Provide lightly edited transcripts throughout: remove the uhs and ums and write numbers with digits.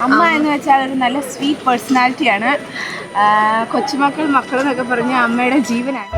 അമ്മ എന്ന് വെച്ചാൽ ഒരു നല്ല സ്വീറ്റ് പേഴ്സണാലിറ്റിയാണ്. മക്കൾ എന്നൊക്കെ പറഞ്ഞ അമ്മയുടെ ജീവനാണ്.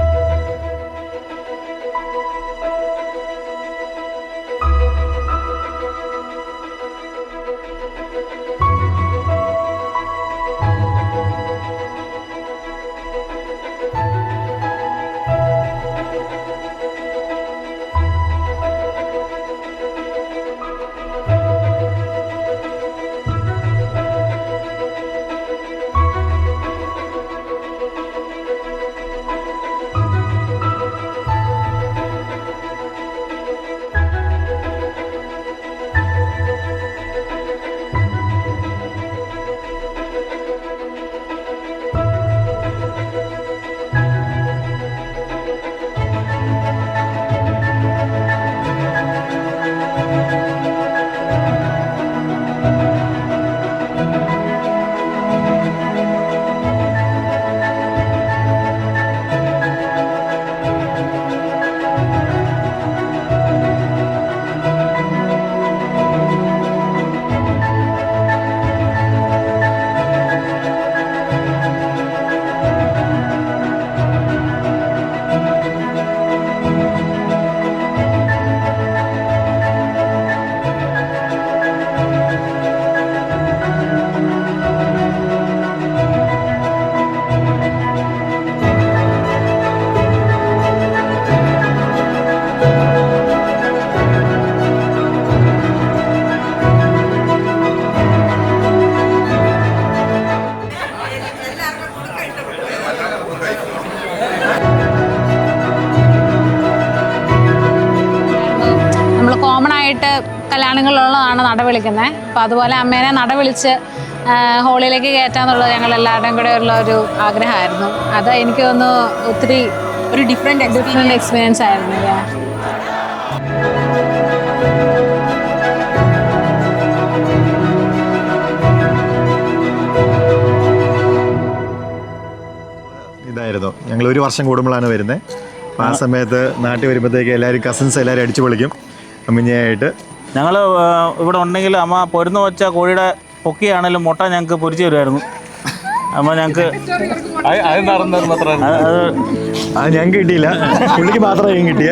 കോമൺ ആയിട്ട് കല്യാണങ്ങളിലുള്ളതാണ് നട വിളിക്കുന്നത്. അപ്പോൾ അതുപോലെ അമ്മേനെ നട വിളിച്ച് ഹോളിലേക്ക് കയറ്റാന്നുള്ളത് ഞങ്ങൾ എല്ലാവരുടെയും കൂടെ ഉള്ള ഒരു ആഗ്രഹമായിരുന്നു. അത് എനിക്ക് തോന്നുന്നു ഒത്തിരി ഒരു ഡിഫറെൻറ്റ് എക്സ്പീരിയൻസ് ആയിരുന്നു. ഇതായിരുന്നു ഞങ്ങൾ ഒരു വർഷം കൂടുമ്പോഴാണ് വരുന്നത്. അപ്പോൾ ആ സമയത്ത് നാട്ടിൽ വരുമ്പോഴത്തേക്ക് എല്ലാവരും കസിൻസ് എല്ലാവരും അടിച്ചു പൊളിക്കും അമ്മിഞ്ഞയായിട്ട്. ഞങ്ങൾ ഇവിടെ ഉണ്ടെങ്കിൽ അമ്മ പൊരുന്ന് വെച്ച കോഴിയുടെ പൊക്കിയാണെങ്കിലും മുട്ട ഞങ്ങൾക്ക് പൊരിച്ചു തരുമായിരുന്നു. അമ്മ ഞങ്ങൾക്ക് അത് ഞങ്ങൾക്ക് കിട്ടിയില്ല, പുള്ളിക്ക് മാത്രമേ കിട്ടിയ.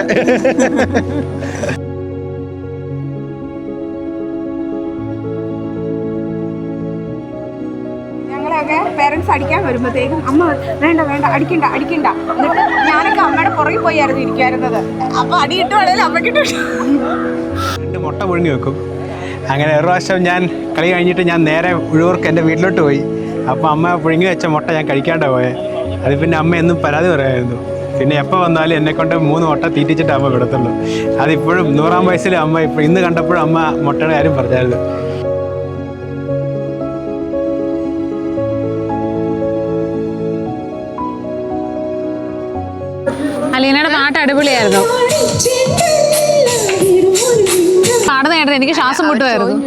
പേരൻസ് അടിക്കാൻ വരുമ്പോഴത്തേക്കും അമ്മ വേണ്ട വേണ്ട അടിക്കണ്ട അടിക്കണ്ട, എന്നിട്ട് ഞാനൊക്കെ അമ്മയുടെ പുറകിൽ പോയായിരുന്നു ഇരിക്കാറുന്നത്. അപ്പൊ അടി കിട്ടുവാണെങ്കിൽ അമ്മ കിട്ടും. 2 മുട്ട പുഴുങ്ങി വെക്കും. അങ്ങനെ ഒരു പ്രാവശ്യം ഞാൻ കളി കഴിഞ്ഞിട്ട് ഞാൻ നേരെ ഉഴവർക്ക് എൻ്റെ വീട്ടിലോട്ട് പോയി. അപ്പോൾ അമ്മ പുഴുങ്ങി വെച്ച മുട്ട ഞാൻ കഴിക്കാണ്ടാണ് പോയത്. അത് പിന്നെ അമ്മ എന്നും പരാതി പറയായിരുന്നു. പിന്നെ എപ്പോൾ വന്നാലും എന്നെക്കൊണ്ട് 3 മുട്ട തീറ്റിച്ചിട്ട് അമ്മ വിടത്തുള്ളൂ. അതിപ്പോഴും 100-ാം വയസ്സിൽ അമ്മ ഇപ്പോൾ ഇന്ന് കണ്ടപ്പോഴും അമ്മ മുട്ടയുടെ കാര്യം പറഞ്ഞായിരുന്നു. അലീനയുടെ പാട്ട് അടിപൊളിയായിരുന്നു. പാടുന്ന കേട്ടത് എനിക്ക് ശ്വാസം മുട്ടുമായിരുന്നു.